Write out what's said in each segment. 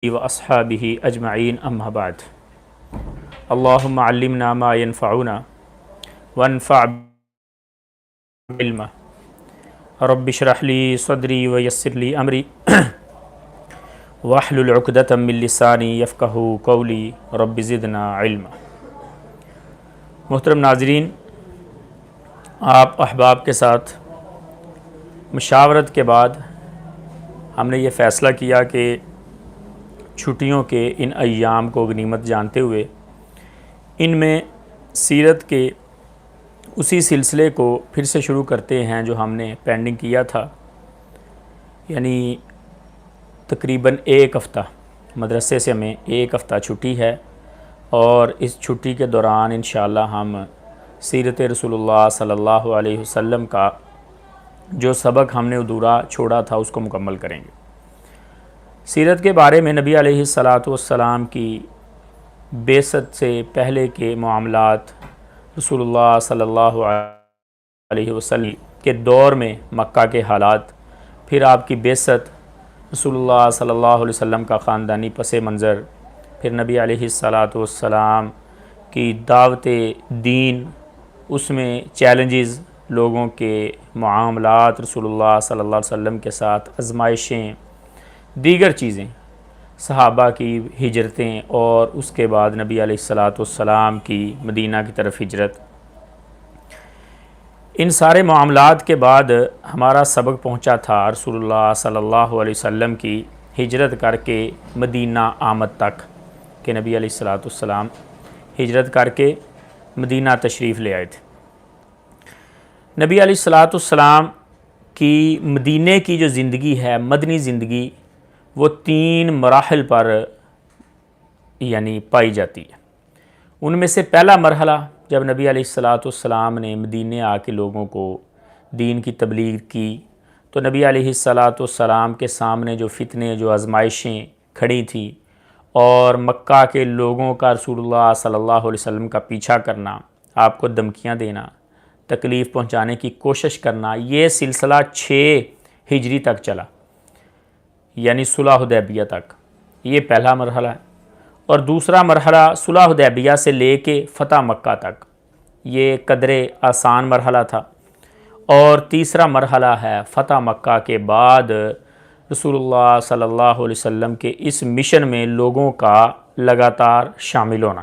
واصحابہ اجمعین اما بعد اللہم علمنا ما ينفعنا وانفع علما رب اشرح لی صدری ویسر لی امری واحلل عقدۃ من لسانی یفقہوا قولی رب زدنا علما۔ محترم ناظرین، آپ احباب کے ساتھ مشاورت کے بعد ہم نے یہ فیصلہ کیا کہ چھٹیوں کے ان ایام کو غنیمت جانتے ہوئے ان میں سیرت کے اسی سلسلے کو پھر سے شروع کرتے ہیں جو ہم نے پینڈنگ کیا تھا، یعنی تقریباً ایک ہفتہ مدرسے سے ہمیں ایک ہفتہ چھٹی ہے، اور اس چھٹی کے دوران انشاءاللہ ہم سیرت رسول اللہ صلی اللہ علیہ وسلم کا جو سبق ہم نے ادھورا چھوڑا تھا اس کو مکمل کریں گے۔ سیرت کے بارے میں نبی علیہ السلام کی بعثت سے پہلے کے معاملات، رسول اللہ صلی اللہ علیہ وسلم کے دور میں مکہ کے حالات، پھر آپ کی بعثت، رسول اللہ صلی اللہ علیہ وسلم کا خاندانی پس منظر، پھر نبی علیہ السلام کی دعوت دین، اس میں چیلنجز، لوگوں کے معاملات رسول اللہ صلی اللہ علیہ وسلم کے ساتھ، آزمائشیں، دیگر چیزیں، صحابہ کی ہجرتیں، اور اس کے بعد نبی علیہ السلام کی مدینہ کی طرف ہجرت۔ ان سارے معاملات کے بعد ہمارا سبق پہنچا تھا رسول اللہ صلی اللہ علیہ وسلم کی ہجرت کر کے مدینہ آمد تک، کہ نبی علیہ السلام ہجرت کر کے مدینہ تشریف لے آئے تھے۔ نبی علیہ السلام کی مدینہ کی جو زندگی ہے، مدنی زندگی، وہ 3 مراحل پر یعنی پائی جاتی ہے۔ ان میں سے پہلا مرحلہ جب نبی علیہ السلام نے مدینہ آ کے لوگوں کو دین کی تبلیغ کی، تو نبی علیہ السلام کے سامنے جو فتنے، جو آزمائشیں کھڑی تھیں، اور مکہ کے لوگوں کا رسول اللہ صلی اللہ علیہ وسلم کا پیچھا کرنا، آپ کو دھمکیاں دینا، تکلیف پہنچانے کی کوشش کرنا، یہ سلسلہ 6 ہجری تک چلا، یعنی صلح حدیبیہ تک۔ یہ پہلا مرحلہ ہے۔ اور دوسرا مرحلہ صلح حدیبیہ سے لے کے فتح مکہ تک، یہ قدر آسان مرحلہ تھا۔ اور تیسرا مرحلہ ہے فتح مکہ کے بعد رسول اللہ صلی اللہ علیہ وسلم کے اس مشن میں لوگوں کا لگاتار شامل ہونا۔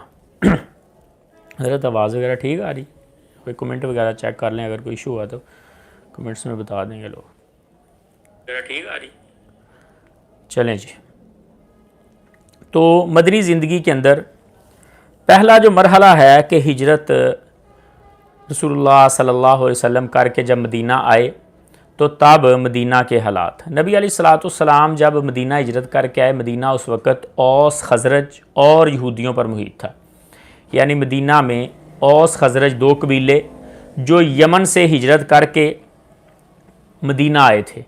حضرت آواز وغیرہ ٹھیک آ رہی؟ کوئی کمنٹ وغیرہ چیک کر لیں، اگر کوئی ایشو ہوا تو کمنٹس میں بتا دیں گے لوگ۔ ٹھیک آ رہی؟ چلیں جی۔ تو مدنی زندگی کے اندر پہلا جو مرحلہ ہے کہ ہجرت رسول اللہ صلی اللہ علیہ وسلم کر کے جب مدینہ آئے، تو تب مدینہ کے حالات، نبی علیہ السلام جب مدینہ ہجرت کر کے آئے، مدینہ اس وقت اوس، خزرج اور یہودیوں پر محیط تھا۔ یعنی مدینہ میں اوس خزرج 2 قبیلے جو یمن سے ہجرت کر کے مدینہ آئے تھے،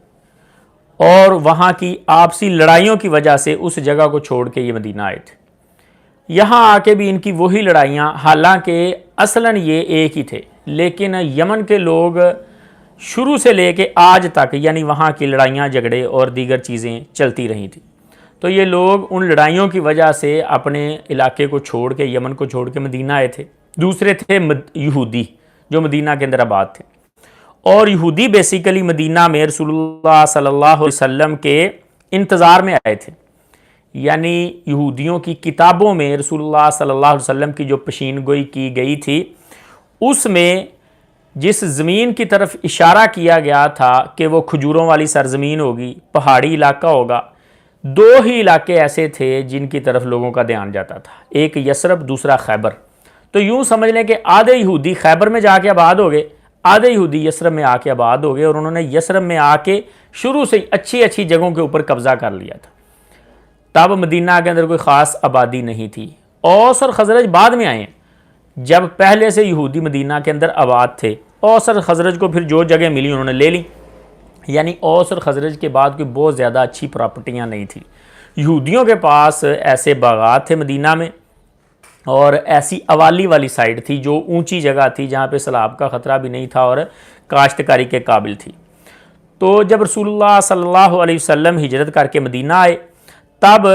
اور وہاں کی آپسی لڑائیوں کی وجہ سے اس جگہ کو چھوڑ کے یہ مدینہ آئے تھے۔ یہاں آ کے بھی ان کی وہی لڑائیاں، حالانکہ اصلاً یہ ایک ہی تھے، لیکن یمن کے لوگ شروع سے لے کے آج تک، یعنی وہاں کی لڑائیاں، جھگڑے اور دیگر چیزیں چلتی رہی تھیں۔ تو یہ لوگ ان لڑائیوں کی وجہ سے اپنے علاقے کو چھوڑ کے، یمن کو چھوڑ کے مدینہ آئے تھے۔ دوسرے تھے یہودی جو مدینہ کے اندر آباد تھے، اور یہودی بیسیکلی مدینہ میں رسول اللہ صلی اللہ علیہ وسلم کے انتظار میں آئے تھے۔ یعنی یہودیوں کی کتابوں میں رسول اللہ صلی اللہ علیہ وسلم کی جو پیشین گوئی کی گئی تھی، اس میں جس زمین کی طرف اشارہ کیا گیا تھا کہ وہ کھجوروں والی سرزمین ہوگی، پہاڑی علاقہ ہوگا، 2 ہی علاقے ایسے تھے جن کی طرف لوگوں کا دھیان جاتا تھا، ایک یثرب، دوسرا خیبر۔ تو یوں سمجھ لیں کہ آدھے یہودی خیبر میں جا کے آباد ہو گئے، آدھے یہودی یثرب میں آ کے آباد ہو گئے، اور انہوں نے یثرب میں آ کے شروع سے اچھی اچھی جگہوں کے اوپر قبضہ کر لیا تھا۔ تب مدینہ کے اندر کوئی خاص آبادی نہیں تھی۔ اوس اور خزرج بعد میں آئے ہیں، جب پہلے سے یہودی مدینہ کے اندر آباد تھے۔ اوس اور خزرج کو پھر جو جگہ ملی انہوں نے لے لی، یعنی اوس اور خزرج کے بعد کوئی بہت زیادہ اچھی پراپرٹیاں نہیں تھیں۔ یہودیوں کے پاس ایسے باغات تھے مدینہ میں، اور ایسی اوالی والی سائڈ تھی جو اونچی جگہ تھی، جہاں پہ سیلاب کا خطرہ بھی نہیں تھا اور کاشتکاری کے قابل تھی۔ تو جب رسول اللہ صلی اللہ علیہ وسلم ہجرت کر کے مدینہ آئے، تب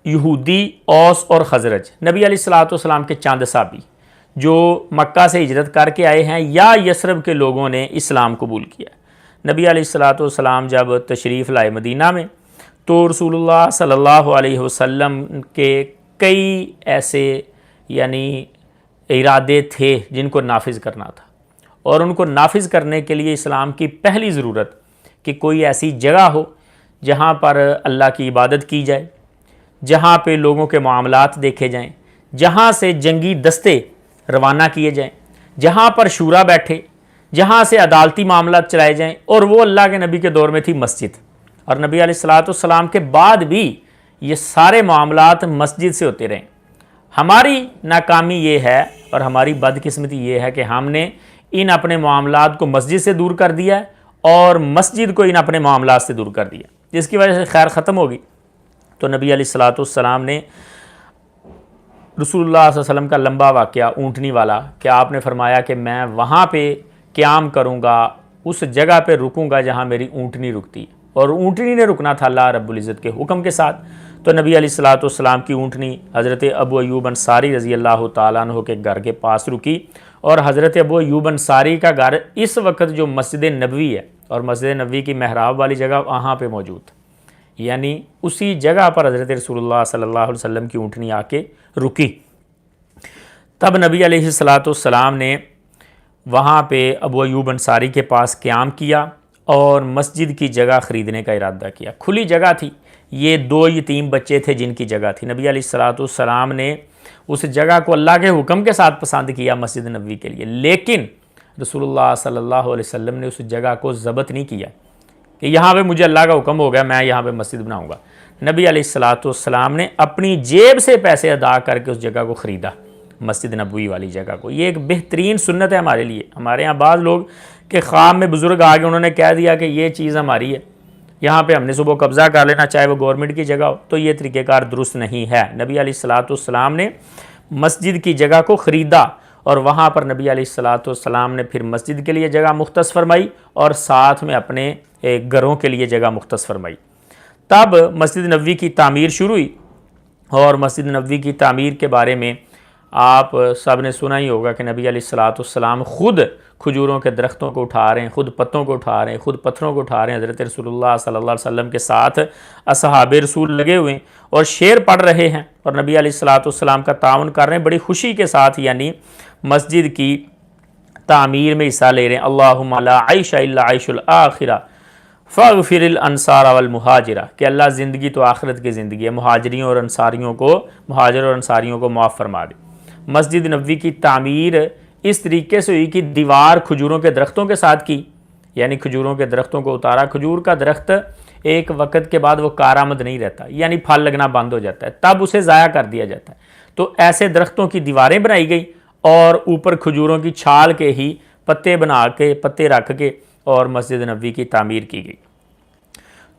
یہودی اوس اور خزرج، نبی علیہ الصلوۃ والسلام کے چاند صحابی جو مکہ سے ہجرت کر کے آئے ہیں یا یثرب کے لوگوں نے اسلام قبول کیا۔ نبی علیہ الصلوۃ والسلام جب تشریف لائے مدینہ میں تو رسول اللہ صلی اللہ علیہ وسلم کے کئی ایسے یعنی ارادے تھے جن کو نافذ کرنا تھا، اور ان کو نافذ کرنے کے لیے اسلام کی پہلی ضرورت کہ کوئی ایسی جگہ ہو جہاں پر اللہ کی عبادت کی جائے، جہاں پہ لوگوں کے معاملات دیکھے جائیں، جہاں سے جنگی دستے روانہ کیے جائیں، جہاں پر شورا بیٹھے، جہاں سے عدالتی معاملات چلائے جائیں، اور وہ اللہ کے نبی کے دور میں تھی مسجد، اور نبی علیہ الصلوۃ والسلام کے بعد بھی یہ سارے معاملات مسجد سے ہوتے رہیں۔ ہماری ناکامی یہ ہے اور ہماری بدقسمتی یہ ہے کہ ہم نے ان اپنے معاملات کو مسجد سے دور کر دیا اور مسجد کو ان اپنے معاملات سے دور کر دیا، جس کی وجہ سے خیر ختم ہوگی۔ تو نبی علیہ الصلوۃ والسلام نے رسول اللہ صلی اللہ علیہ وسلم کا لمبا واقعہ اونٹنی والا کہ آپ نے فرمایا کہ میں وہاں پہ قیام کروں گا، اس جگہ پہ رکوں گا جہاں میری اونٹنی رکتی ہے، اور اونٹنی نے رکنا تھا اللہ رب العزت کے حکم کے ساتھ۔ تو نبی علیہ الصلوۃ والسلام کی اونٹنی حضرت ابو ایوب انصاری رضی اللہ تعالیٰ عنہ کے گھر کے پاس رکی، اور حضرت ابو ایوب انصاری کا گھر اس وقت جو مسجد نبوی ہے اور مسجد نبوی کی محراب والی جگہ وہاں پہ موجود، یعنی اسی جگہ پر حضرت رسول اللہ صلی اللہ علیہ وسلم کی اونٹنی آ کے رکی۔ تب نبی علیہ الصلوۃ والسلام نے وہاں پہ ابو ایوب انصاری کے پاس قیام کیا اور مسجد کی جگہ خریدنے کا ارادہ کیا۔ کھلی جگہ تھی، یہ 2 یتیم بچے تھے جن کی جگہ تھی۔ نبی علیہ الصلوۃ والسلام نے اس جگہ کو اللہ کے حکم کے ساتھ پسند کیا مسجد نبوی کے لیے، لیکن رسول اللہ صلی اللہ علیہ وسلم نے اس جگہ کو ضبط نہیں کیا کہ یہاں پہ مجھے اللہ کا حکم ہو گیا میں یہاں پہ مسجد بناؤں گا۔ نبی علیہ الصلوۃ والسلام نے اپنی جیب سے پیسے ادا کر کے اس جگہ کو خریدا، مسجد نبوی والی جگہ کو۔ یہ ایک بہترین سنت ہے ہمارے لیے۔ ہمارے ہاں بعض لوگ کہ خواب میں بزرگ آ گئے، انہوں نے کہہ دیا کہ یہ چیز ہماری ہے، یہاں پہ ہم نے صبح قبضہ کر لینا چاہے وہ گورنمنٹ کی جگہ ہو، تو یہ طریقہ کار درست نہیں ہے۔ نبی علیہ الصلوۃ والسلام نے مسجد کی جگہ کو خریدا، اور وہاں پر نبی علیہ الصلوۃ والسلام نے پھر مسجد کے لیے جگہ مختص فرمائی اور ساتھ میں اپنے گھروں کے لیے جگہ مختص فرمائی۔ تب مسجد نبوی کی تعمیر شروع ہوئی، اور مسجد نبوی کی تعمیر کے بارے میں آپ سب نے سنا ہی ہوگا کہ نبی علیہ الصلوۃ والسلام خود کھجوروں کے درختوں کو اٹھا رہے ہیں، خود پتوں کو اٹھا رہے ہیں، خود پتھروں کو اٹھا رہے ہیں۔ حضرت رسول اللہ صلی اللہ علیہ وسلم کے ساتھ اصحاب رسول لگے ہوئے ہیں اور شعر پڑھ رہے ہیں اور نبی علیہ الصلوۃ والسلام کا تعاون کر رہے ہیں بڑی خوشی کے ساتھ، یعنی مسجد کی تعمیر میں حصہ لے رہے ہیں۔ اللہم لا عیش الا عیش الآخرہ فاغفر الانصار والمہاجرہ، کہ اللہ زندگی تو آخرت کی زندگی ہے، مہاجر اور انصاریوں کو معاف فرما دے۔ مسجد نبوی کی تعمیر اس طریقے سے ہوئی کہ دیوار کھجوروں کے درختوں کے ساتھ کی، یعنی کھجوروں کے درختوں کو اتارا۔ کھجور کا درخت ایک وقت کے بعد وہ کارآمد نہیں رہتا، یعنی پھل لگنا بند ہو جاتا ہے، تب اسے ضائع کر دیا جاتا ہے۔ تو ایسے درختوں کی دیواریں بنائی گئی اور اوپر کھجوروں کی چھال کے ہی پتے بنا کے، پتے رکھ کے، اور مسجد نبوی کی تعمیر کی گئی۔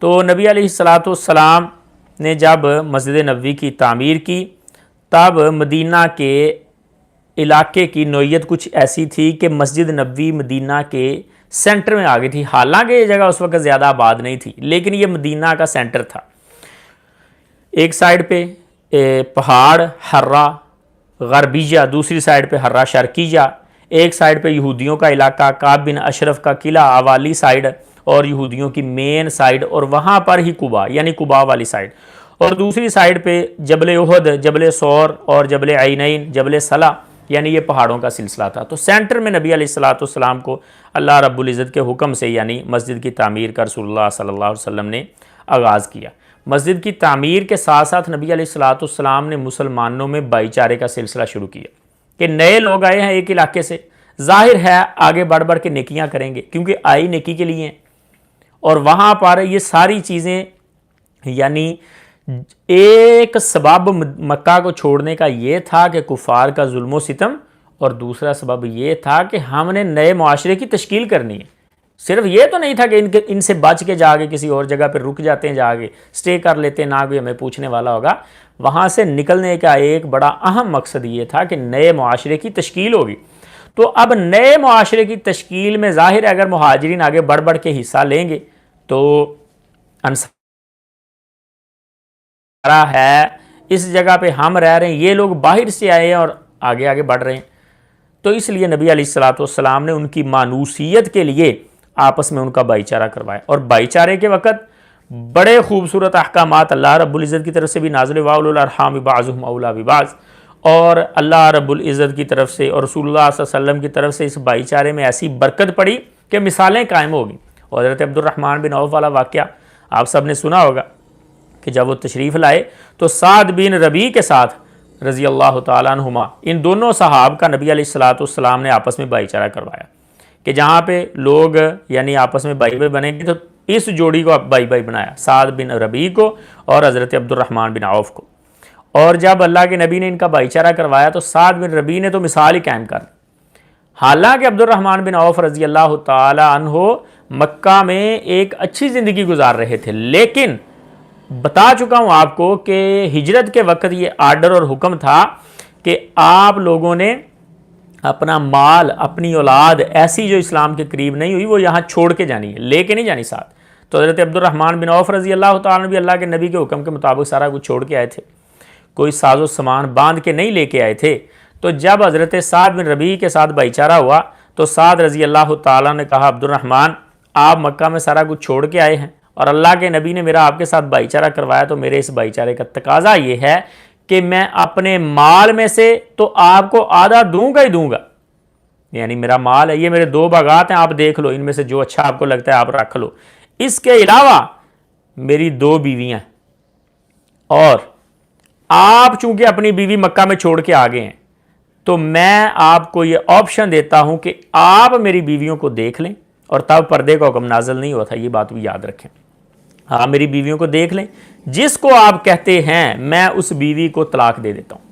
تو نبی علیہ الصلوۃ والسلام نے جب مسجد نبوی کی تعمیر کی، تب مدینہ کے علاقے کی نوعیت کچھ ایسی تھی کہ مسجد نبوی مدینہ کے سینٹر میں آ گئی تھی۔ حالانکہ یہ جگہ اس وقت زیادہ آباد نہیں تھی، لیکن یہ مدینہ کا سینٹر تھا۔ ایک سائڈ پہ پہاڑ حرہ غربیہ، دوسری سائڈ پہ حرہ شرقیہ، ایک سائڈ پہ یہودیوں کا علاقہ کعب بن اشرف کا قلعہ اوالی سائڈ اور یہودیوں کی مین سائڈ، اور وہاں پر ہی قباء یعنی قباء والی سائڈ، اور دوسری سائڈ پہ جبل احد، جبل ثور اور جبل عینین، جبل صلہ، یعنی یہ پہاڑوں کا سلسلہ تھا۔ تو سینٹر میں نبی علیہ الصلوۃ والسلام کو اللہ رب العزت کے حکم سے یعنی مسجد کی تعمیر کا رسول اللہ صلی اللہ علیہ وسلم نے آغاز کیا۔ مسجد کی تعمیر کے ساتھ ساتھ نبی علیہ الصلوۃ والسلام نے مسلمانوں میں بھائی چارے کا سلسلہ شروع کیا کہ نئے لوگ آئے ہیں ایک علاقے سے، ظاہر ہے آگے بڑھ بڑھ کے نیکیاں کریں گے کیونکہ آئی نیکی کے لیے ہیں، اور وہاں پر یہ ساری چیزیں یعنی ایک سبب مکہ کو چھوڑنے کا یہ تھا کہ کفار کا ظلم و ستم، اور دوسرا سبب یہ تھا کہ ہم نے نئے معاشرے کی تشکیل کرنی ہے۔ صرف یہ تو نہیں تھا کہ ان سے بچ کے جا کے کسی اور جگہ پہ رک جاتے ہیں، جا کے سٹے کر لیتے ہیں، نہ کوئی ہمیں پوچھنے والا ہوگا۔ وہاں سے نکلنے کا ایک بڑا اہم مقصد یہ تھا کہ نئے معاشرے کی تشکیل ہوگی۔ تو اب نئے معاشرے کی تشکیل میں ظاہر ہے اگر مہاجرین آگے بڑھ بڑھ کے حصہ لیں گے تو انصار ہے اس جگہ پہ ہم رہ رہے ہیں، یہ لوگ باہر سے آئے ہیں اور آگے آگے بڑھ رہے ہیں۔ تو اس لیے نبی علیہ الصلوۃ والسلام نے ان کی مانوسیت کے لیے آپس میں ان کا بھائی چارہ کروایا، اور بھائی چارے کے وقت بڑے خوبصورت احکامات اللہ رب العزت کی طرف سے بھی نازل، وَأُولُو الْأَرْحَامِ بَعْضُهُمْ أَوْلَىٰ بِبَعْضٍ، اور اللہ رب العزت کی طرف سے اور رسول اللہ صلی اللہ علیہ وسلم کی طرف سے اس بھائی چارے میں ایسی برکت پڑی کہ مثالیں قائم ہو گئیں۔ اور حضرت عبد الرحمن بن عوف والا واقعہ آپ سب نے سنا ہوگا کہ جب وہ تشریف لائے تو سعد بن ربیع کے ساتھ رضی اللہ تعالیٰ عنہما، ان دونوں صحاب کا نبی علیہ الصلوۃ والسلام نے آپس میں بھائی چارہ کروایا کہ جہاں پہ لوگ یعنی آپس میں بھائی بھائی بنیں گے تو اس جوڑی کو بھائی بھائی بنایا، سعد بن ربیع کو اور حضرت عبد الرحمن بن عوف کو۔ اور جب اللہ کے نبی نے ان کا بھائی چارہ کروایا تو سعد بن ربیع نے تو مثال ہی قائم کر دی۔ حالانکہ عبد الرحمن بن عوف رضی اللہ تعالی عنہ مکہ میں ایک اچھی زندگی گزار رہے تھے، لیکن بتا چکا ہوں آپ کو کہ ہجرت کے وقت یہ آرڈر اور حکم تھا کہ آپ لوگوں نے اپنا مال، اپنی اولاد ایسی جو اسلام کے قریب نہیں ہوئی وہ یہاں چھوڑ کے جانی ہے، لے کے نہیں جانی ساتھ۔ تو حضرت عبد الرحمن بن عوف رضی اللہ تعالیٰ عنہ بھی اللہ کے نبی کے حکم کے مطابق سارا کچھ چھوڑ کے آئے تھے، کوئی ساز و سامان باندھ کے نہیں لے کے آئے تھے۔ تو جب حضرت سعد بن ربیع کے ساتھ بھائی چارہ ہوا تو سعد رضی اللہ تعالیٰ نے کہا، عبد الرحمن آپ مکہ میں سارا کچھ چھوڑ کے آئے ہیں اور اللہ کے نبی نے میرا آپ کے ساتھ بھائی چارہ کروایا، تو میرے اس بھائی چارے کا تقاضا یہ ہے کہ میں اپنے مال میں سے تو آپ کو آدھا دوں گا ہی دوں گا، یعنی میرا مال ہے، یہ میرے 2 باغات ہیں، آپ دیکھ لو ان میں سے جو اچھا آپ کو لگتا ہے آپ رکھ لو۔ اس کے علاوہ میری 2 بیویاں، اور آپ چونکہ اپنی بیوی مکہ میں چھوڑ کے آگے ہیں تو میں آپ کو یہ آپشن دیتا ہوں کہ آپ میری بیویوں کو دیکھ لیں، اور تب پردے کا حکم نازل نہیں ہوا تھا، یہ بات بھی یاد رکھیں۔ آپ میری بیویوں کو دیکھ لیں، جس کو آپ کہتے ہیں میں اس بیوی کو طلاق دے دیتا ہوں،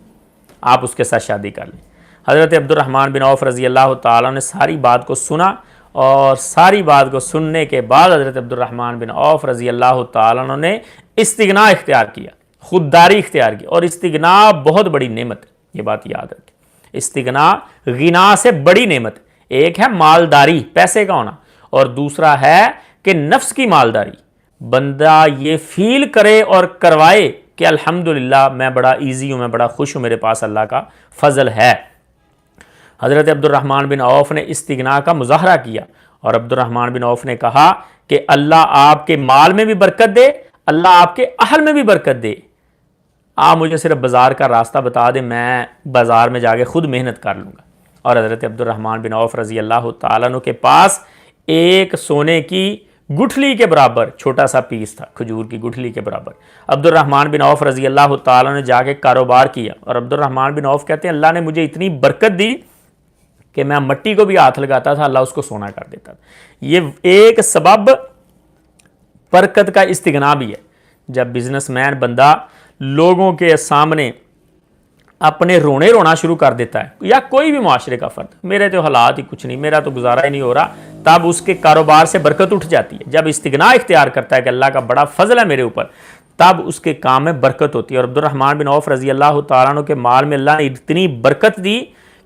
آپ اس کے ساتھ شادی کر لیں۔ حضرت عبد الرحمن بن عوف رضی اللہ تعالیٰ نے ساری بات کو سنا، اور ساری بات کو سننے کے بعد حضرت عبد الرحمن بن عوف رضی اللہ تعالیٰ نے استغنا اختیار کیا، خودداری اختیار کی۔ اور استغنا بہت بڑی نعمت ہے، یہ بات یاد رکھیں۔ استغنا غنا سے بڑی نعمت، ایک ہے مالداری، پیسے کا ہونا، اور دوسرا ہے کہ نفس کی مالداری، بندہ یہ فیل کرے اور کروائے کہ الحمدللہ میں بڑا ایزی ہوں، میں بڑا خوش ہوں، میرے پاس اللہ کا فضل ہے۔ حضرت عبد الرحمن بن عوف نے استغنا کا مظاہرہ کیا، اور عبد الرحمن بن عوف نے کہا کہ اللہ آپ کے مال میں بھی برکت دے، اللہ آپ کے اہل میں بھی برکت دے، آپ مجھے صرف بازار کا راستہ بتا دیں، میں بازار میں جا کے خود محنت کر لوں گا۔ اور حضرت عبد الرحمن بن عوف رضی اللہ تعالیٰ عنہ کے پاس ایک سونے کی گٹھلی کے برابر چھوٹا سا پیس تھا، کھجور کی گٹھلی کے برابر۔ عبد الرحمن بن عوف رضی اللہ تعالیٰ نے جا کے کاروبار کیا، اور عبد الرحمن بن عوف کہتے ہیں اللہ نے مجھے اتنی برکت دی کہ میں مٹی کو بھی ہاتھ لگاتا تھا، اللہ اس کو سونا کر دیتا تھا۔ یہ ایک سبب برکت کا استغنا بھی ہے، جب بزنس مین بندہ لوگوں کے سامنے اپنے رونا شروع کر دیتا ہے، یا کوئی بھی معاشرے کا فرد، میرے تو حالات ہی کچھ نہیں، میرا تو گزارا ہی نہیں ہو رہا، تب اس کے کاروبار سے برکت اٹھ جاتی ہے۔ جب استغنا اختیار کرتا ہے کہ اللہ کا بڑا فضل ہے میرے اوپر، تب اس کے کام میں برکت ہوتی ہے۔ اور عبد الرحمن بن عوف رضی اللہ تعالیٰ عنہ کے مال میں اللہ نے اتنی برکت دی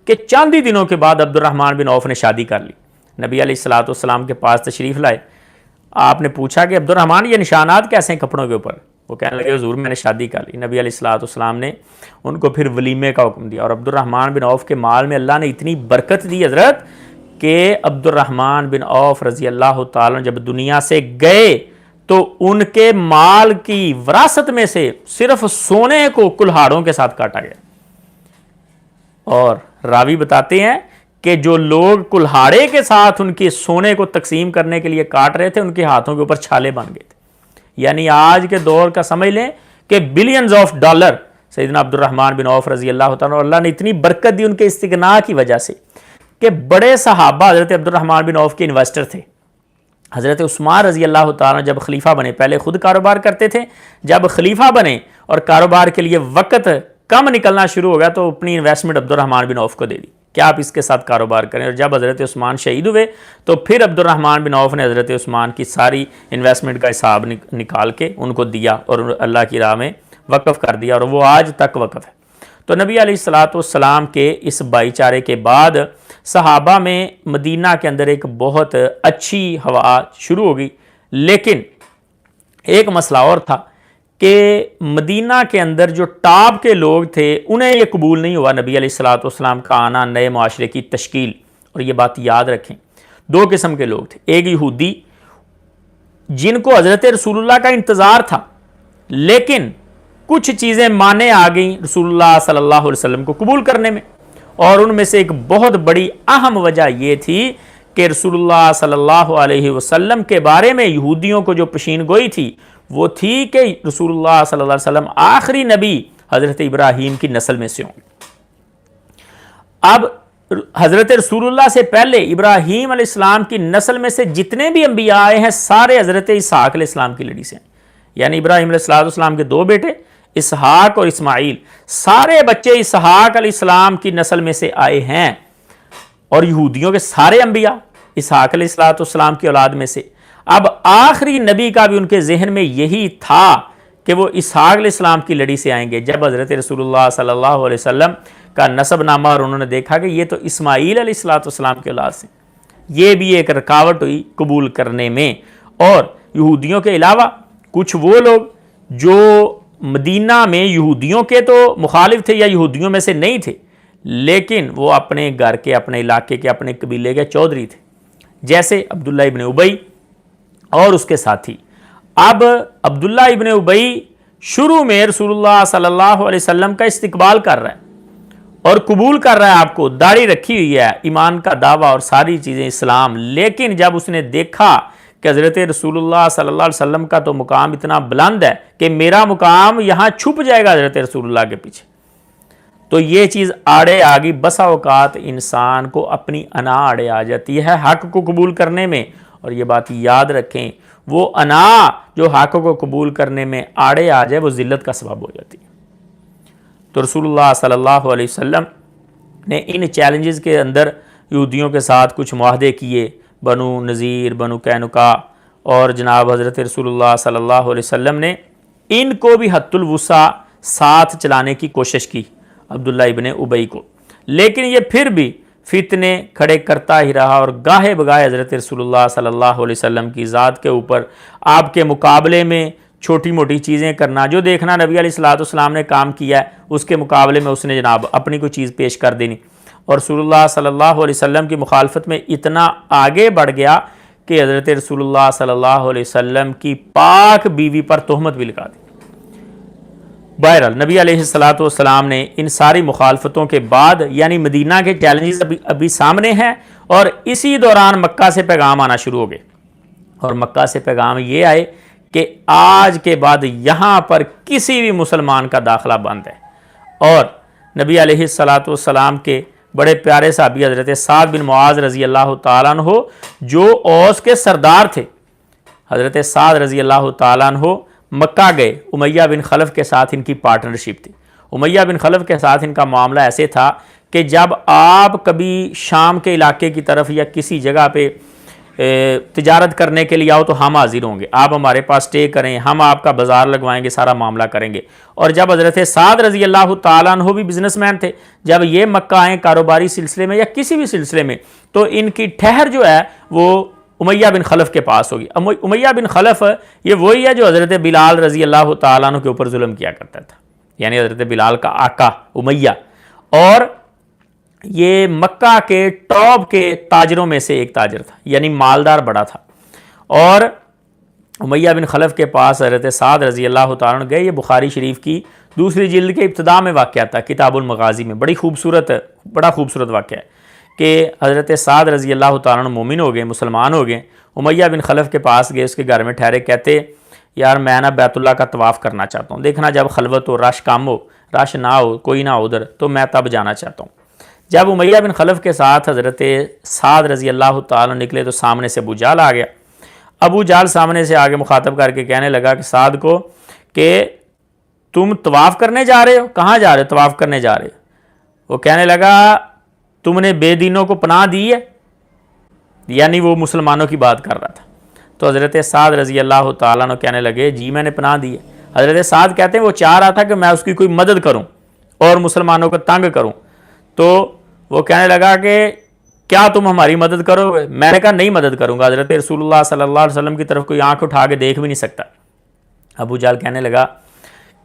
کہ چند ہی دنوں کے بعد عبد الرحمن بن عوف نے شادی کر لی۔ نبی علیہ الصلوۃ والسلام کے پاس تشریف لائے، آپ نے پوچھا کہ عبد الرحمن یہ نشانات کیسے ہیں کپڑوں کے اوپر؟ وہ کہنے لگے حضور میں نے شادی کر لی۔ نبی علیہ الصلوۃ والسلام نے ان کو پھر ولیمے کا حکم دیا، اور عبد الرحمن بن عوف کے مال میں اللہ نے اتنی برکت دی حضرت کہ عبد الرحمن بن عوف رضی اللہ تعالیٰ جب دنیا سے گئے تو ان کے مال کی وراثت میں سے صرف سونے کو کلہاڑوں کے ساتھ کاٹا گیا، اور راوی بتاتے ہیں کہ جو لوگ کلہاڑے کے ساتھ ان کے سونے کو تقسیم کرنے کے لیے کاٹ رہے تھے، ان کے ہاتھوں کے اوپر چھالے بن گئے تھے۔ یعنی آج کے دور کا سمجھ لیں کہ بلینز آف ڈالر سیدنا عبد الرحمن بن عوف رضی اللہ تعالیٰ، اللہ نے اتنی برکت دی ان کے استغنا کی وجہ سے کہ بڑے صحابہ حضرت عبد الرحمن بن عوف کے انویسٹر تھے۔ حضرت عثمان رضی اللہ تعالیٰ جب خلیفہ بنے، پہلے خود کاروبار کرتے تھے، جب خلیفہ بنے اور کاروبار کے لیے وقت کم نکلنا شروع ہو گیا تو اپنی انویسٹمنٹ عبد الرحمن بن عوف کو دے دی کہ آپ اس کے ساتھ کاروبار کریں۔ اور جب حضرت عثمان شہید ہوئے تو پھر عبد الرحمن بن عوف نے حضرت عثمان کی ساری انویسٹمنٹ کا حساب نکال کے ان کو دیا اور اللہ کی راہ میں وقف کر دیا، اور وہ آج تک وقف ہے۔ تو نبی علیہ الصلوۃ والسلام کے اس بھائی چارے کے بعد صحابہ میں مدینہ کے اندر ایک بہت اچھی ہوا شروع ہو گئی، لیکن ایک مسئلہ اور تھا کہ مدینہ کے اندر جو ٹاپ کے لوگ تھے انہیں یہ قبول نہیں ہوا نبی علیہ الصلوۃ والسلام کا آنا، نئے معاشرے کی تشکیل۔ اور یہ بات یاد رکھیں، دو قسم کے لوگ تھے، ایک یہودی جن کو حضرت رسول اللہ کا انتظار تھا لیکن کچھ چیزیں مانے آ گئیں رسول اللہ صلی اللہ علیہ وسلم کو قبول کرنے میں، اور ان میں سے ایک بہت بڑی اہم وجہ یہ تھی کہ رسول اللہ صلی اللہ علیہ وسلم کے بارے میں یہودیوں کو جو پیشین گوئی تھی وہ تھی کہ رسول اللہ صلی اللہ علیہ وسلم آخری نبی حضرت ابراہیم کی نسل میں سے ہوں گے۔ اب حضرت رسول اللہ سے پہلے ابراہیم علیہ السلام کی نسل میں سے جتنے بھی انبیاء آئے ہیں سارے حضرت اسحاق علیہ السلام کی لڑی سے ہیں، یعنی ابراہیم علیہ السلام کے دو بیٹے اسحاق اور اسماعیل، سارے بچے اسحاق علیہ السلام کی نسل میں سے آئے ہیں، اور یہودیوں کے سارے انبیاء اسحاق علیہ السلام کی اولاد میں سے۔ اب آخری نبی کا بھی ان کے ذہن میں یہی تھا کہ وہ اسحاق علیہ السلام کی لڑی سے آئیں گے۔ جب حضرت رسول اللہ صلی اللہ علیہ وسلم کا نسب نامہ اور انہوں نے دیکھا کہ یہ تو اسماعیل علیہ السلام کی اولاد سے، یہ بھی ایک رکاوٹ ہوئی قبول کرنے میں۔ اور یہودیوں کے علاوہ کچھ وہ لوگ جو مدینہ میں یہودیوں کے تو مخالف تھے یا یہودیوں میں سے نہیں تھے، لیکن وہ اپنے گھر کے، اپنے علاقے کے، اپنے قبیلے کے چودھری تھے، جیسے عبداللہ ابن ابی اور اس کے ساتھی۔ اب عبداللہ ابن ابی شروع میں رسول اللہ صلی اللہ علیہ وسلم کا استقبال کر رہا ہے اور قبول کر رہا ہے، آپ کو داڑھی رکھی ہوئی ہے، ایمان کا دعویٰ اور ساری چیزیں اسلام، لیکن جب اس نے دیکھا کہ حضرت رسول اللہ صلی اللہ علیہ وسلم کا تو مقام اتنا بلند ہے کہ میرا مقام یہاں چھپ جائے گا حضرت رسول اللہ کے پیچھے، تو یہ چیز آڑے آ گئی۔ بسا اوقات انسان کو اپنی انا آڑے آ جاتی ہے حق کو قبول کرنے میں، اور یہ بات یاد رکھیں، وہ انا جو حق کو قبول کرنے میں آڑے آ جائے وہ ذلت کا سبب ہو جاتی ہے۔ تو رسول اللہ صلی اللہ علیہ وسلم نے ان چیلنجز کے اندر یہودیوں کے ساتھ کچھ معاہدے کیے، بنو نذیر، بنو قینقاع، اور جناب حضرت رسول اللہ صلی اللہ علیہ وسلم نے ان کو بھی حد الوسع ساتھ چلانے کی کوشش کی عبداللہ ابن ابی کو، لیکن یہ پھر بھی فتنے کھڑے کرتا ہی رہا، اور گاہے بگاہے حضرت رسول اللہ صلی اللہ علیہ وسلم کی ذات کے اوپر آپ کے مقابلے میں چھوٹی موٹی چیزیں کرنا، جو دیکھنا نبی علیہ السلام نے کام کیا ہے اس کے مقابلے میں اس نے جناب اپنی کوئی چیز پیش کر دینی، اور رسول اللہ صلی اللہ علیہ وسلم کی مخالفت میں اتنا آگے بڑھ گیا کہ حضرت رسول اللہ صلی اللہ علیہ وسلم کی پاک بیوی پر تہمت بھی لگا دی۔ بہرحال نبی علیہ السلام نے ان ساری مخالفتوں کے بعد، یعنی مدینہ کے چیلنجز ابھی سامنے ہیں، اور اسی دوران مکہ سے پیغام آنا شروع ہو گئے، اور مکہ سے پیغام یہ آئے کہ آج کے بعد یہاں پر کسی بھی مسلمان کا داخلہ بند ہے۔ اور نبی علیہ السلام کے بڑے پیارے صحابی حضرت سعد بن معاذ رضی اللہ تعالیٰ عنہ جو اوس کے سردار تھے، حضرت سعد رضی اللہ تعالیٰ عنہ مکہ گئے، امیہ بن خلف کے ساتھ ان کی پارٹنرشپ تھی۔ امیہ بن خلف کے ساتھ ان کا معاملہ ایسے تھا کہ جب آپ کبھی شام کے علاقے کی طرف یا کسی جگہ پہ تجارت کرنے کے لیے آؤ تو ہم حاضر ہوں گے، آپ ہمارے پاس اسٹے کریں، ہم آپ کا بازار لگوائیں گے، سارا معاملہ کریں گے۔ اور جب حضرت سعد رضی اللہ تعالیٰ عنہ بھی بزنس مین تھے، جب یہ مکہ آئیں کاروباری سلسلے میں یا کسی بھی سلسلے میں، تو ان کی ٹھہر جو ہے وہ امیہ بن خلف کے پاس ہوگی۔ امیہ بن خلف یہ وہی ہے جو حضرت بلال رضی اللہ تعالیٰ عنہ کے اوپر ظلم کیا کرتا تھا، یعنی حضرت بلال کا آقا امیہ، اور یہ مکہ کے ٹاپ کے تاجروں میں سے ایک تاجر تھا، یعنی مالدار بڑا تھا۔ اور امیہ بن خلف کے پاس حضرت سعد رضی اللہ تعالیٰ عنہ گئے۔ یہ بخاری شریف کی دوسری جلد کے ابتدا میں واقعہ تھا، کتاب المغازی میں، بڑا خوبصورت واقعہ ہے کہ حضرت سعد رضی اللہ تعالیٰ عنہ مومن ہو گئے، مسلمان ہو گئے، امیہ بن خلف کے پاس گئے، اس کے گھر میں ٹھہرے، کہتے یار میں نا بیت اللہ کا طواف کرنا چاہتا ہوں، دیکھنا جب خلوت ہو، رش کم ہو، رش نہ ہو، کوئی نہ ہو ادھر، تو میں تب جانا چاہتا ہوں۔ جب امیہ بن خلف کے ساتھ حضرت سعد رضی اللہ تعالیٰ نکلے تو سامنے سے ابو جہل آ گیا۔ ابو جہل سامنے سے آگے مخاطب کر کے کہنے لگا کہ سعد کو کہ تم طواف کرنے جا رہے ہو؟ کہاں جا رہے ہو؟ طواف کرنے جا رہے ہو؟ وہ کہنے لگا تم نے بے دینوں کو پناہ دی ہے، یعنی وہ مسلمانوں کی بات کر رہا تھا۔ تو حضرت سعد رضی اللہ تعالیٰ عنہ کہنے لگے جی میں نے پناہ دی ہے۔ حضرت سعد کہتے ہیں وہ چاہ رہا تھا کہ میں اس کی کوئی مدد کروں اور مسلمانوں کو تنگ کروں، تو وہ کہنے لگا کہ کیا تم ہماری مدد کرو گے؟ میں نے کہا نہیں مدد کروں گا، حضرت رسول اللہ صلی اللہ علیہ وسلم کی طرف کوئی آنکھ اٹھا کے دیکھ بھی نہیں سکتا۔ ابو جہل کہنے لگا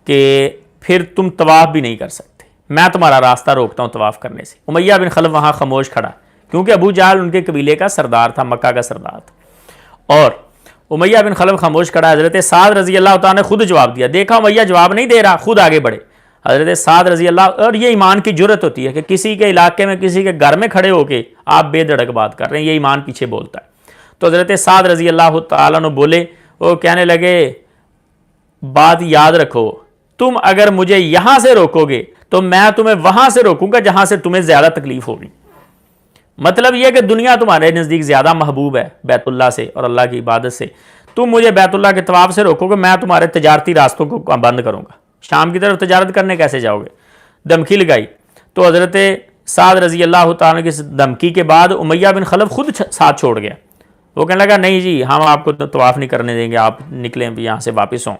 کہ پھر تم طواف بھی نہیں کر سکتے، میں تمہارا راستہ روکتا ہوں طواف کرنے سے۔ امیہ بن خلف وہاں خاموش کھڑا، کیونکہ ابو جہل ان کے قبیلے کا سردار تھا، مکہ کا سردار تھا، اور امیہ بن خلف خاموش کھڑا۔ حضرت سعد رضی اللہ تعالیٰ نے خود جواب دیا، دیکھا امیہ جواب نہیں دے رہا، خود آگے بڑھے۔ حضرت سعد رضی اللہ، اور یہ ایمان کی جرت ہوتی ہے کہ کسی کے علاقے میں کسی کے گھر میں کھڑے ہو کے آپ بے دھڑک بات کر رہے ہیں، یہ ایمان پیچھے بولتا ہے۔ تو حضرت سعد رضی اللہ تعالیٰ نے بولے، وہ کہنے لگے بات یاد رکھو، تم اگر مجھے یہاں سے روکو گے تو میں تمہیں وہاں سے روکوں گا جہاں سے تمہیں زیادہ تکلیف ہوگی۔ مطلب یہ کہ دنیا تمہارے نزدیک زیادہ محبوب ہے بیت اللہ سے اور اللہ کی عبادت سے، تم مجھے بیت اللہ کے طواف سے روکو گے، میں تمہارے تجارتی راستوں کو بند کروں گا، شام کی طرف تجارت کرنے کیسے جاؤ گے؟ دھمکی لگائی۔ تو حضرت سعد رضی اللہ تعالیٰ کی دھمکی کے بعد امیہ بن خلف خود ساتھ چھوڑ گیا، وہ کہنے لگا نہیں جی ہم آپ کو طواف نہیں کرنے دیں گے، آپ نکلیں یہاں سے واپس ہوں۔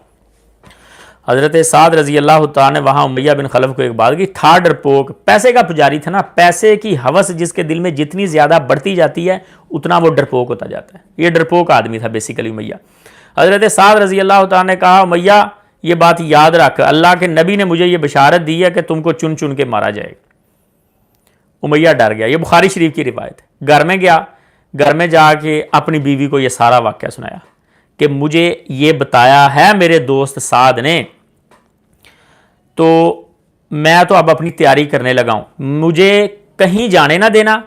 حضرت سعد رضی اللہ تعالیٰ نے وہاں امیہ بن خلف کو ایک بات کی، تھا ڈرپوک، پیسے کا پجاری تھا نا، پیسے کی ہوس جس کے دل میں جتنی زیادہ بڑھتی جاتی ہے اتنا وہ ڈرپوک ہوتا جاتا ہے، یہ ڈرپوک آدمی تھا بیسیکلی امیہ۔ حضرت سعد رضی اللہ تعالیٰ نے کہا امیہ یہ بات یاد رکھ، اللہ کے نبی نے مجھے یہ بشارت دی ہے کہ تم کو چن چن کے مارا جائے گا۔ امیہ ڈر گیا، یہ بخاری شریف کی روایت ہے۔ گھر میں گیا، گھر میں جا کے اپنی بیوی کو یہ سارا واقعہ سنایا کہ مجھے یہ بتایا ہے میرے دوست سعد نے، تو میں تو اب اپنی تیاری کرنے لگا ہوں، مجھے کہیں جانے نہ دینا،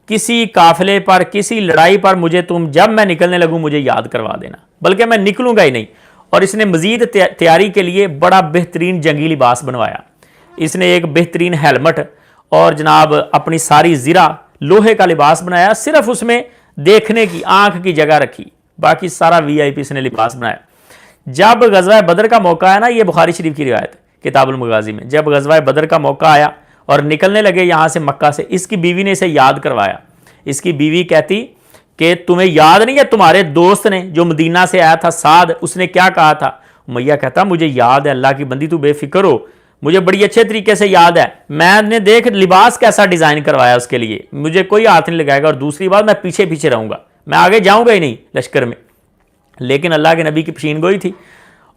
کسی قافلے پر کسی لڑائی پر مجھے تم جب میں نکلنے لگوں مجھے یاد کروا دینا، بلکہ میں نکلوں گا ہی نہیں۔ اور اس نے مزید تیاری کے لیے بڑا بہترین جنگی لباس بنوایا، اس نے ایک بہترین ہیلمٹ اور جناب اپنی ساری زرہ لوہے کا لباس بنایا، صرف اس میں دیکھنے کی آنکھ کی جگہ رکھی، باقی سارا وی آئی پی اس نے لباس بنایا۔ جب غزوہ بدر کا موقع آیا نا، یہ بخاری شریف کی روایت کتاب المغازی میں، جب غزوہ بدر کا موقع آیا اور نکلنے لگے یہاں سے مکہ سے، اس کی بیوی نے اسے یاد کروایا۔ اس کی بیوی کہتی کہ تمہیں یاد نہیں ہے تمہارے دوست نے جو مدینہ سے آیا تھا سعد، اس نے کیا کہا تھا؟ امیہ کہتا مجھے یاد ہے، اللہ کی بندی تو بے فکر ہو، مجھے بڑی اچھے طریقے سے یاد ہے، میں نے دیکھ لباس کیسا ڈیزائن کروایا اس کے لیے، مجھے کوئی ہاتھ نہیں لگائے گا، اور دوسری بات میں پیچھے پیچھے رہوں گا، میں آگے جاؤں گا ہی نہیں لشکر میں۔ لیکن اللہ کے نبی کی پشین گوئی تھی،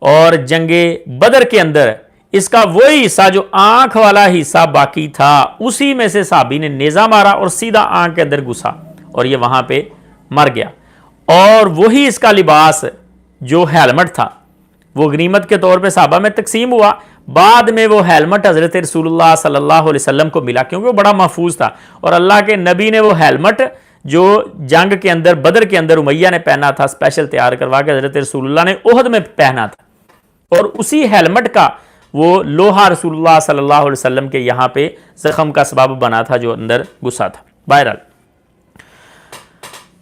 اور جنگ بدر کے اندر اس کا وہی حصہ جو آنکھ والا حصہ باقی تھا، اسی میں سے صحابی نے نیزہ مارا اور سیدھا آنکھ کے اندر گھسا اور یہ وہاں پہ مر گیا۔ اور وہی اس کا لباس جو ہیلمٹ تھا وہ غنیمت کے طور پہ صحابہ میں تقسیم ہوا، بعد میں وہ ہیلمٹ حضرت رسول اللہ صلی اللہ علیہ وسلم کو ملا، کیونکہ وہ بڑا محفوظ تھا، اور اللہ کے نبی نے وہ ہیلمٹ جو جنگ کے اندر بدر کے اندر امیہ نے پہنا تھا اسپیشل تیار کروا کے حضرت رسول اللہ نے احد میں پہنا تھا، اور اسی ہیلمٹ کا وہ لوہا رسول اللہ صلی اللہ علیہ وسلم کے یہاں پہ زخم کا سبب بنا تھا جو اندر گھسا تھا۔ بہرحال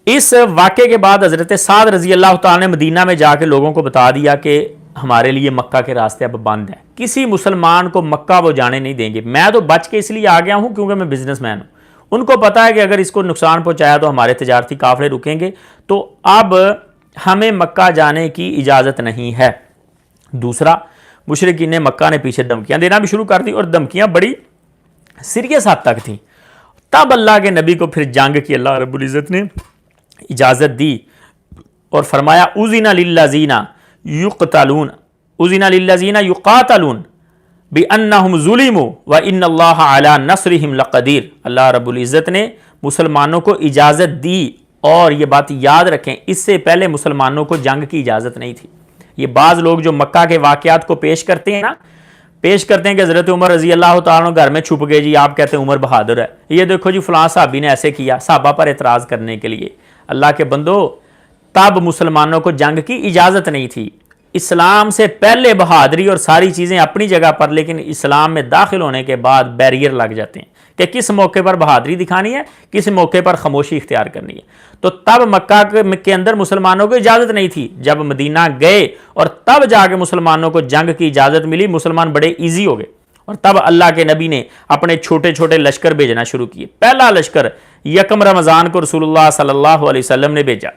اس واقعے کے بعد حضرت سعد رضی اللہ تعالیٰ نے مدینہ میں جا کے لوگوں کو بتا دیا کہ ہمارے لیے مکہ کے راستے اب بند ہیں، کسی مسلمان کو مکہ وہ جانے نہیں دیں گے، میں تو بچ کے اس لیے آ گیا ہوں کیونکہ میں بزنس مین ہوں، ان کو پتا ہے کہ اگر اس کو نقصان پہنچایا تو ہمارے تجارتی قافلے رکیں گے، تو اب ہمیں مکہ جانے کی اجازت نہیں ہے۔ دوسرا، مشرکین مکہ نے پیچھے دھمکیاں دینا بھی شروع کر دی، اور دھمکیاں بڑی سیریس حد تک تھیں۔ تب اللہ کے نبی کو پھر جنگ کی اللہ رب العزت نے اجازت دی اور فرمایا اذن للذین یقتلون اذن للذین یقاتلون بانہم ظلموا وان اللہ علی نصرہم لقدیر۔ اللہ رب العزت نے مسلمانوں کو اجازت دی، اور یہ بات یاد رکھیں اس سے پہلے مسلمانوں کو جنگ کی اجازت نہیں تھی۔ یہ بعض لوگ جو مکہ کے واقعات کو پیش کرتے ہیں نا، پیش کرتے ہیں کہ حضرت عمر رضی اللہ تعالیٰ عنہ گھر میں چھپ گئے جی، آپ کہتے ہیں عمر بہادر ہے، یہ دیکھو جی فلاں صحابی نے ایسے کیا، صحابہ پر اعتراض کرنے کے لیے۔ اللہ کے بندو، تب مسلمانوں کو جنگ کی اجازت نہیں تھی، اسلام سے پہلے بہادری اور ساری چیزیں اپنی جگہ پر، لیکن اسلام میں داخل ہونے کے بعد بیریئر لگ جاتے ہیں کہ کس موقع پر بہادری دکھانی ہے، کس موقع پر خاموشی اختیار کرنی ہے۔ تو تب مکہ کے اندر مسلمانوں کو اجازت نہیں تھی، جب مدینہ گئے اور تب جا کے مسلمانوں کو جنگ کی اجازت ملی، مسلمان بڑے ایزی ہو گئے، اور تب اللہ کے نبی نے اپنے چھوٹے چھوٹے لشکر بھیجنا شروع کیے۔ پہلا لشکر یکم رمضان کو رسول اللہ صلی اللہ علیہ وسلم نے بھیجا،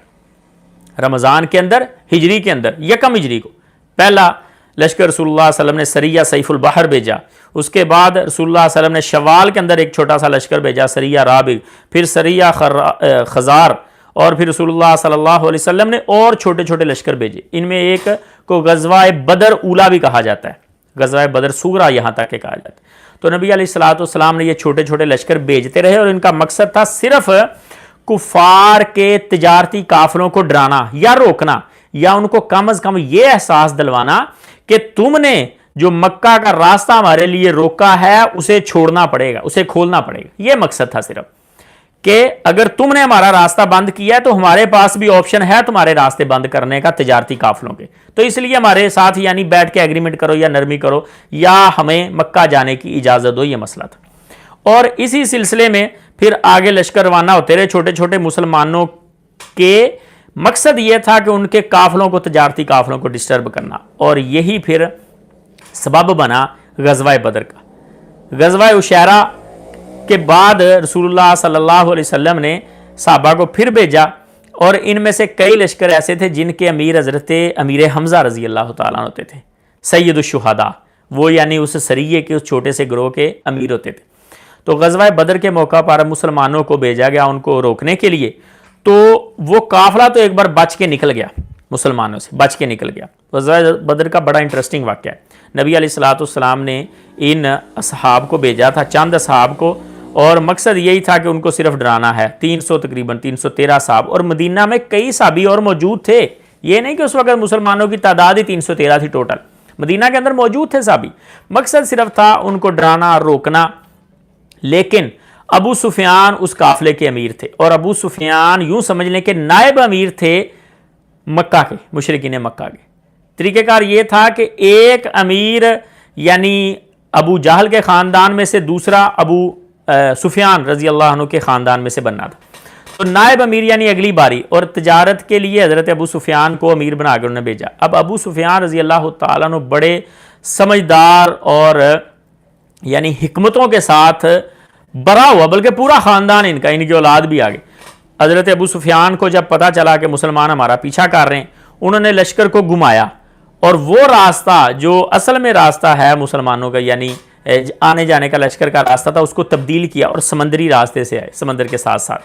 رمضان کے اندر ہجری کے اندر یکم ہجری کو پہلا لشکر رسول اللہ صلی اللہ علیہ وسلم نے سریہ سیف البحر بھیجا، اس کے بعد رسول اللہ صلی اللہ علیہ وسلم نے شوال کے اندر ایک چھوٹا سا لشکر بھیجا سریہ رابغ، پھر سریہ خزار، اور پھر رسول اللہ صلی اللہ علیہ وسلم نے اور چھوٹے چھوٹے لشکر بھیجے۔ ان میں ایک کو غزوہ بدر اولا بھی کہا جاتا ہے، غزوہ بدر صغریٰ یہاں تک کہ کہا جاتا ہے۔ تو نبی علیہ الصلوۃ والسلام نے یہ چھوٹے چھوٹے لشکر بھیجتے رہے اور ان کا مقصد تھا صرف کفار کے تجارتی قافلوں کو ڈرانا یا روکنا، یا ان کو کم از کم یہ احساس دلوانا کہ تم نے جو مکہ کا راستہ ہمارے لیے روکا ہے اسے چھوڑنا پڑے گا، اسے کھولنا پڑے گا۔ یہ مقصد تھا صرف کہ اگر تم نے ہمارا راستہ بند کیا ہے تو ہمارے پاس بھی آپشن ہے تمہارے راستے بند کرنے کا تجارتی قافلوں کے، تو اس لیے ہمارے ساتھ یعنی بیٹھ کے ایگریمنٹ کرو یا نرمی کرو یا ہمیں مکہ جانے کی اجازت دو، یہ مسئلہ تھا۔ اور اسی سلسلے میں پھر آگے لشکر روانہ ہوتے رہے چھوٹے چھوٹے مسلمانوں کے، مقصد یہ تھا کہ ان کے قافلوں کو، تجارتی قافلوں کو ڈسٹرب کرنا، اور یہی پھر سبب بنا غزوہ بدر کا۔ غزوہ عشیرہ کے بعد رسول اللہ صلی اللہ علیہ وسلم نے صحابہ کو پھر بھیجا، اور ان میں سے کئی لشکر ایسے تھے جن کے امیر حضرت امیر حمزہ رضی اللہ تعالیٰ ہوتے تھے، سید الشہداء، وہ یعنی اس سریے کے اس چھوٹے سے گروہ کے امیر ہوتے تھے۔ تو غزوہ بدر کے موقع پر مسلمانوں کو بھیجا گیا ان کو روکنے کے لیے، تو وہ قافلہ تو ایک بار بچ کے نکل گیا، مسلمانوں سے بچ کے نکل گیا۔ غزوہ بدر کا بڑا انٹرسٹنگ واقعہ ہے۔ نبی علیہ الصلوۃ والسلام نے ان اصحاب کو بھیجا تھا، چند اصحاب کو، اور مقصد یہی تھا کہ ان کو صرف ڈرانا ہے۔ 300 تقریباً 313 صحاب، اور مدینہ میں کئی صحابی اور موجود تھے، یہ نہیں کہ اس وقت مسلمانوں کی تعداد ہی 313 تھی ٹوٹل، مدینہ کے اندر موجود تھے صحابی، مقصد صرف تھا ان کو ڈرانا، روکنا۔ لیکن ابو سفیان اس قافلے کے امیر تھے، اور ابو سفیان یوں سمجھ لیں کہ نائب امیر تھے مکہ کے، مشرکین مکہ کے۔ طریقہ کار یہ تھا کہ ایک امیر یعنی ابو جہل کے خاندان میں سے دوسرا ابو سفیان رضی اللہ عنہ کے خاندان میں سے بننا تھا، تو نائب امیر یعنی اگلی باری، اور تجارت کے لیے حضرت ابو سفیان کو امیر بنا کر انہوں نے بھیجا۔ اب ابو سفیان رضی اللہ تعالیٰ عنہ بڑے سمجھدار اور یعنی حکمتوں کے ساتھ بڑا ہوا، بلکہ پورا خاندان ان کا، ان کی اولاد بھی آگے۔ حضرت ابو سفیان کو جب پتہ چلا کہ مسلمان ہمارا پیچھا کر رہے ہیں، انہوں نے لشکر کو گھمایا، اور وہ راستہ جو اصل میں راستہ ہے مسلمانوں کا یعنی آنے جانے کا لشکر کا راستہ تھا، اس کو تبدیل کیا اور سمندری راستے سے آئے، سمندر کے ساتھ ساتھ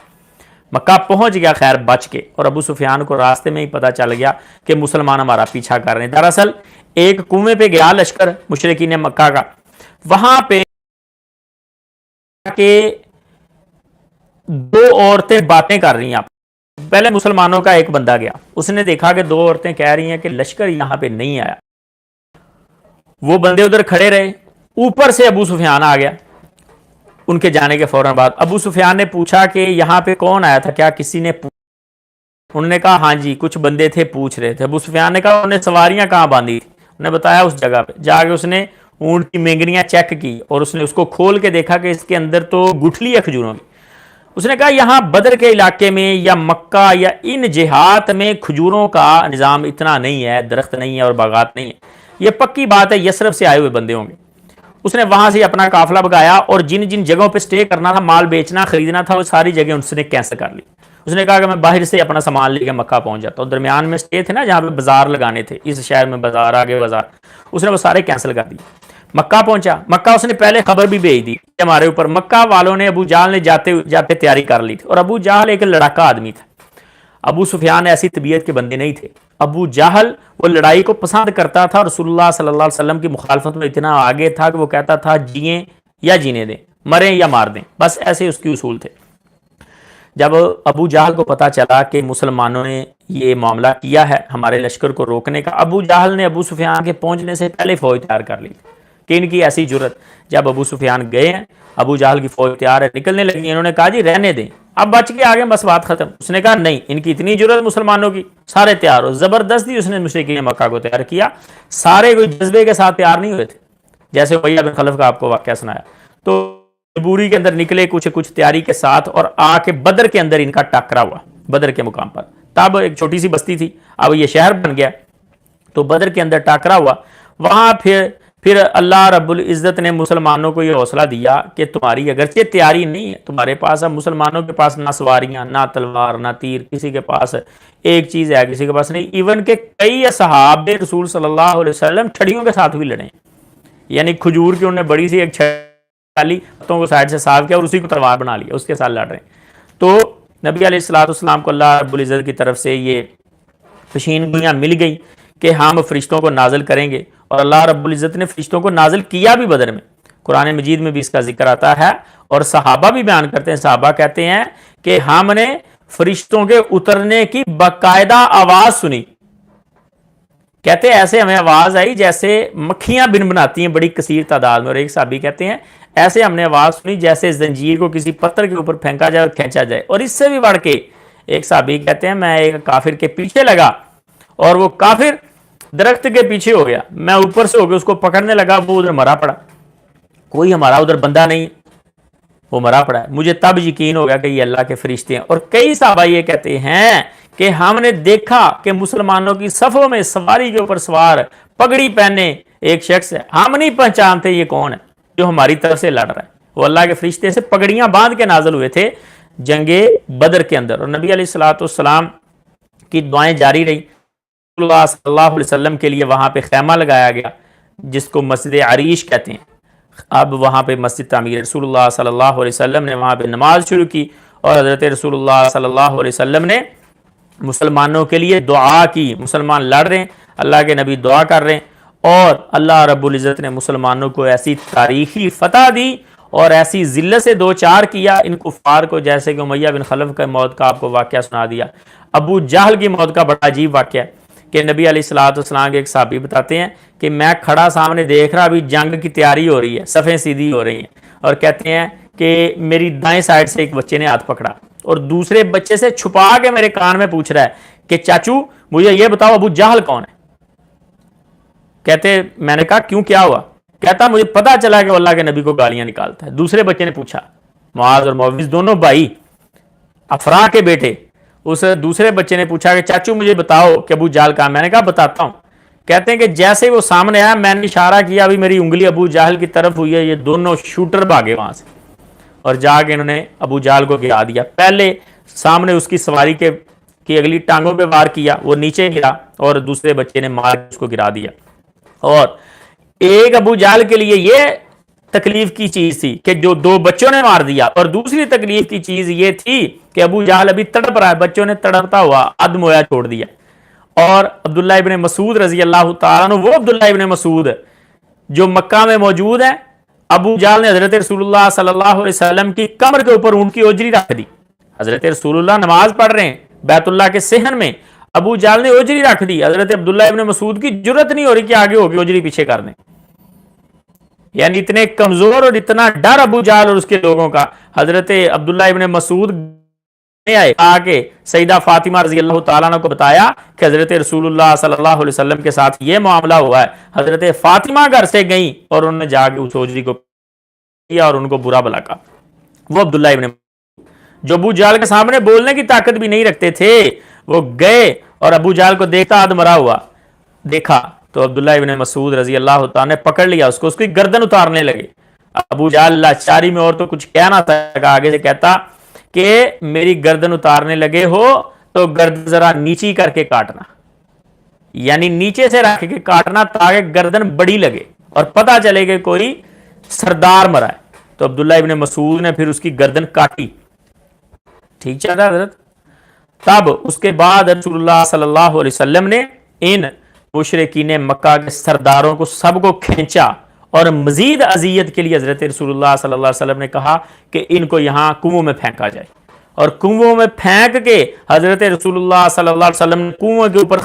مکہ پہنچ گیا خیر بچ کے۔ اور ابو سفیان کو راستے میں ہی پتہ چل گیا کہ مسلمان ہمارا پیچھا کر رہے ہیں۔ دراصل ایک کنویں پہ گیا لشکر مشرکین مکہ کا، وہاں پہ کہ دو عورتیں باتیں کر رہی ہیں۔ پہلے مسلمانوں کا ایک بندہ گیا، اس نے دیکھا کہ دو عورتیں کہہ رہی ہیں کہ لشکر یہاں پہ نہیں آیا۔ وہ بندے ادھر کھڑے رہے، اوپر سے ابو سفیان آ گیا ان کے جانے کے فوراً بعد۔ ابو سفیان نے پوچھا کہ یہاں پہ کون آیا تھا، کیا کسی نے انہوں نے کہا ہاں جی کچھ بندے تھے پوچھ رہے تھے۔ ابو سفیان نے کہا انہوں نے سواریاں کہاں باندھی تھی، انہوں نے بتایا اس جگہ پہ۔ جا کے اس نے اونٹ کی مینگنیاں چیک کی، اور اس نے اس کو کھول کے دیکھا کہ اس کے اندر تو گٹھلی ہے کھجوروں کی۔ اس نے کہا یہاں بدر کے علاقے میں یا مکہ یا ان جہات میں کھجوروں کا نظام اتنا نہیں ہے، درخت نہیں ہے اور باغات نہیں ہے، یہ پکی بات ہے یثرب سے آئے ہوئے بندے ہوں گے۔ اس نے وہاں سے اپنا قافلہ بگایا، اور جن جن جگہوں پہ سٹے کرنا تھا، مال بیچنا خریدنا تھا، وہ ساری جگہ اس نے کینسل کر لی۔ اس نے کہا کہ میں باہر سے اپنا سامان لے کے مکہ پہنچ جاتا ہوں، درمیان میں سٹے تھے نا جہاں پہ بازار لگانے تھے، اس شہر میں بازار، آگے بازار، اس نے وہ سارے کینسل کر دیے۔ مکہ پہنچا، مکہ اس نے پہلے خبر بھی بھیج دی کہ ہمارے اوپر، مکہ والوں نے ابو جہل نے جاتے تیاری کر لی تھی، اور ابو جہل ایک لڑاکا آدمی تھا، ابو سفیان ایسی طبیعت کے بندے نہیں تھے۔ ابو جہل وہ لڑائی کو پسند کرتا تھا، رسول اللہ صلی اللہ علیہ وسلم کی مخالفت میں اتنا آگے تھا کہ وہ کہتا تھا جئیں یا جینے دیں، مریں یا مار دیں، بس ایسے اس کی اصول تھے۔ جب ابو جہل کو پتا چلا کہ مسلمانوں نے یہ معاملہ کیا ہے ہمارے لشکر کو روکنے کا، ابو جہل نے ابو سفیان کے پہنچنے سے پہلے فوج تیار کر لی کہ ان کی ایسی جرت۔ جب ابو سفیان گئے ہیں، ابو جہل کی فوج تیار ہے، نکلنے لگی، انہوں نے کہا جی رہنے دیں، اب بچ کے آگے بس بات ختم۔ اس نے کہا نہیں، ان کی اتنی جرت مسلمانوں کی، سارے تیار ہو۔ زبردستی اس نے مشرکین مکہ کو تیار کیا، سارے کوئی جذبے کے ساتھ تیار نہیں ہوئے تھے، جیسے امیہ بن خلف کا آپ کو واقعہ سنایا۔ تو بوری کے اندر نکلے کچھ تیاری کے ساتھ، اور آ کے بدر کے اندر ان کا ٹکرا ہوا، بدر کے مقام پر۔ تب ایک چھوٹی سی بستی تھی، اب یہ شہر بن گیا، تو بدر کے اندر ٹکرا ہوا۔ وہاں پھر اللہ رب العزت نے مسلمانوں کو یہ حوصلہ دیا کہ تمہاری اگرچہ تیاری نہیں ہے تمہارے پاس، اب مسلمانوں کے پاس نہ سواریاں، نہ تلوار، نہ تیر، کسی کے پاس ایک چیز ہے کسی کے پاس نہیں، ایون کہ کئی اصحاب رسول صلی اللہ علیہ وسلم چھڑیوں کے ساتھ بھی لڑے، یعنی کھجور کی انہوں نے بڑی سی ایک چھڑی ہاتھوں کو سائڈ سے صاف کیا اور اسی کو تلوار بنا لیا، اس کے ساتھ لڑ رہے ہیں۔ تو نبی علیہ الصلوۃ والسلام کو اللہ رب العزت کی طرف سے یہ پیشین گوئیاں مل گئی کہ ہم فرشتوں کو نازل کریں گے اور اللہ رب العزت نے فرشتوں کو نازل کیا بھی بدر میں، قرآن مجید میں بھی اس کا ذکر آتا ہے، اور صحابہ بھی بیان کرتے ہیں، صحابہ کہتے ہیں کہ ہم نے فرشتوں کے اترنے کی باقاعدہ آواز سنی، کہتے ہیں ایسے ہمیں آواز آئی جیسے مکھیاں بن بناتی ہیں بڑی کثیر تعداد میں، اور ایک صحابی کہتے ہیں ایسے ہم نے آواز سنی جیسے زنجیر کو کسی پتھر کے اوپر پھینکا جائے اور کھینچا جائے، اور اس سے بھی بڑھ کے ایک صحابی کہتے ہیں میں ایک کافر کے پیچھے لگا اور وہ کافر درخت کے پیچھے ہو گیا، میں اوپر سے ہو گیا اس کو پکڑنے لگا، وہ ادھر مرا پڑا، کوئی ہمارا ادھر بندہ نہیں، وہ مرا پڑا ہے، مجھے تب یقین ہو گیا کہ یہ اللہ کے فرشتے ہیں۔ اور کئی صحابہ یہ کہتے ہیں کہ ہم نے دیکھا کہ مسلمانوں کی صفوں میں سواری کے اوپر سوار پگڑی پہنے ایک شخص ہے، ہم نہیں پہچانتے یہ کون ہے جو ہماری طرف سے لڑ رہا ہے، وہ اللہ کے فرشتے سے پگڑیاں باندھ کے نازل ہوئے تھے جنگ بدر کے اندر۔ اور نبی علیہ السلام کی دعائیں جاری رہی، رسول اللہ صلی اللہ علیہ وسلم کے لیے وہاں پہ خیمہ لگایا گیا جس کو مسجد عریش کہتے ہیں، اب وہاں پہ مسجد تعمیر، رسول اللہ صلی اللہ علیہ وسلم نے وہاں پہ نماز شروع کی، اور حضرت رسول اللہ صلی اللہ علیہ وسلم نے مسلمانوں کے لیے دعا کی، مسلمان لڑ رہے ہیں، اللہ کے نبی دعا کر رہے ہیں، اور اللہ رب العزت نے مسلمانوں کو ایسی تاریخی فتح دی اور ایسی ذلت سے دو چار کیا ان کفار کو، جیسے کہ امیہ بن خلف کا موت کا آپ کو واقعہ سنا دیا، ابو جہل کی موت کا بڑا عجیب واقعہ ہے کہ نبی علیہ السلام کے ایک صحابی بتاتے ہیں کہ میں کھڑا سامنے دیکھ رہا، ابھی جنگ کی تیاری ہو رہی ہے، صفیں سیدھی ہو رہی ہیں، اور کہتے ہیں کہ میری دائیں سائڈ سے ایک بچے نے ہاتھ پکڑا اور دوسرے بچے سے چھپا کے میرے کان میں پوچھ رہا ہے کہ چاچو مجھے یہ بتاؤ ابو جہل کون ہے؟ کہتے میں نے کہا کیوں کیا ہوا؟ کہتا مجھے پتا چلا کہ وہ اللہ کے نبی کو گالیاں نکالتا ہے۔ دوسرے بچے نے پوچھا، معاذ اور معوذ دونوں بھائی افرا کے بیٹے، اس دوسرے بچے نے پوچھا کہ چاچو مجھے بتاؤ کہ ابو جہل کہاں؟ میں نے کہا بتاتا ہوں۔ کہتے ہیں کہ جیسے وہ سامنے آیا میں نے اشارہ کیا، ابھی میری انگلی ابو جہل کی طرف ہوئی ہے، یہ دونوں شوٹر بھاگے وہاں سے اور جا کے انہوں نے ابو جہل کو گرا دیا، پہلے سامنے اس کی سواری کی اگلی ٹانگوں پہ وار کیا، وہ نیچے گرا، اور دوسرے بچے نے مار اس کو گرا دیا۔ اور ایک ابو جہل کے لیے یہ تکلیف کی چیز تھی کہ جو دو بچوں نے مار دیا، اور دوسری تکلیف کی چیز یہ تھی کہ ابو جہل ابھی تڑپ رہا ہے، بچوں نے تڑپتا ہوا عدم ہویا چھوڑ دیا۔ اور عبداللہ ابن مسعود رضی اللہ تعالیٰ عنہ، وہ عبداللہ ابن مسعود جو مکہ میں موجود ہیں، ابو جہل نے حضرت رسول اللہ صلی اللہ علیہ وسلم کی کمر کے اوپر اونٹ کی اوجری رکھ دی، حضرت رسول اللہ نماز پڑھ رہے ہیں بیت اللہ کے صحن میں، ابو جہل نے اوجری رکھ دی، حضرت عبداللہ ابن مسعود کی جرت نہیں ہو رہی کہ آگے ہوگی اوجری پیچھے کر دیں، یعنی اتنے کمزور اور اتنا ڈر ابو جہل اور اس کے لوگوں کا۔ حضرت عبداللہ ابن مسعود آئے آ کے سیدہ فاطمہ رضی اللہ تعالیٰ عنہ کو بتایا کہ حضرت رسول اللہ صلی اللہ علیہ وسلم کے ساتھ یہ معاملہ ہوا ہے۔ حضرت فاطمہ گھر سے گئیں اور انہوں نے جا کے اس اوجری کو کیا اور ان کو برا بھلا کہا۔ وہ عبداللہ ابن جو ابو جہل کے سامنے بولنے کی طاقت بھی نہیں رکھتے تھے، وہ گئے اور ابو جہل کو دیکھتا آدھ مرا ہوا دیکھا تو عبداللہ ابن مسعود رضی اللہ تعالیٰ نے پکڑ لیا اس کو، اس کی گردن اتارنے لگے۔ ابو جہل لاچاری میں اور تو کچھ کہہ نہ سکا، آگے سے کہتا کہ میری گردن اتارنے لگے ہو تو گردن ذرا نیچی کر کے کاٹنا، یعنی نیچے سے رکھ کے کاٹنا تاکہ گردن بڑی لگے اور پتہ چلے کہ کوئی سردار مرا ہے۔ تو عبداللہ ابن مسعود نے پھر اس کی گردن کاٹی، ٹھیک چل رہا حضرت۔ تب اس کے بعد رسول اللہ صلی اللہ علیہ وسلم نے ان مشرکین مکہ کے سرداروں کو سب کو کھینچا، اور مزید اذیت کے لیے حضرت رسول اللہ صلی اللہ علیہ وسلم نے کہا کہ ان کو یہاں کنووں میں پھینکا جائے، اور کنووں میں پھینک کے حضرت رسول اللہ صلی اللہ علیہ وسلم نے کنووں کے اوپر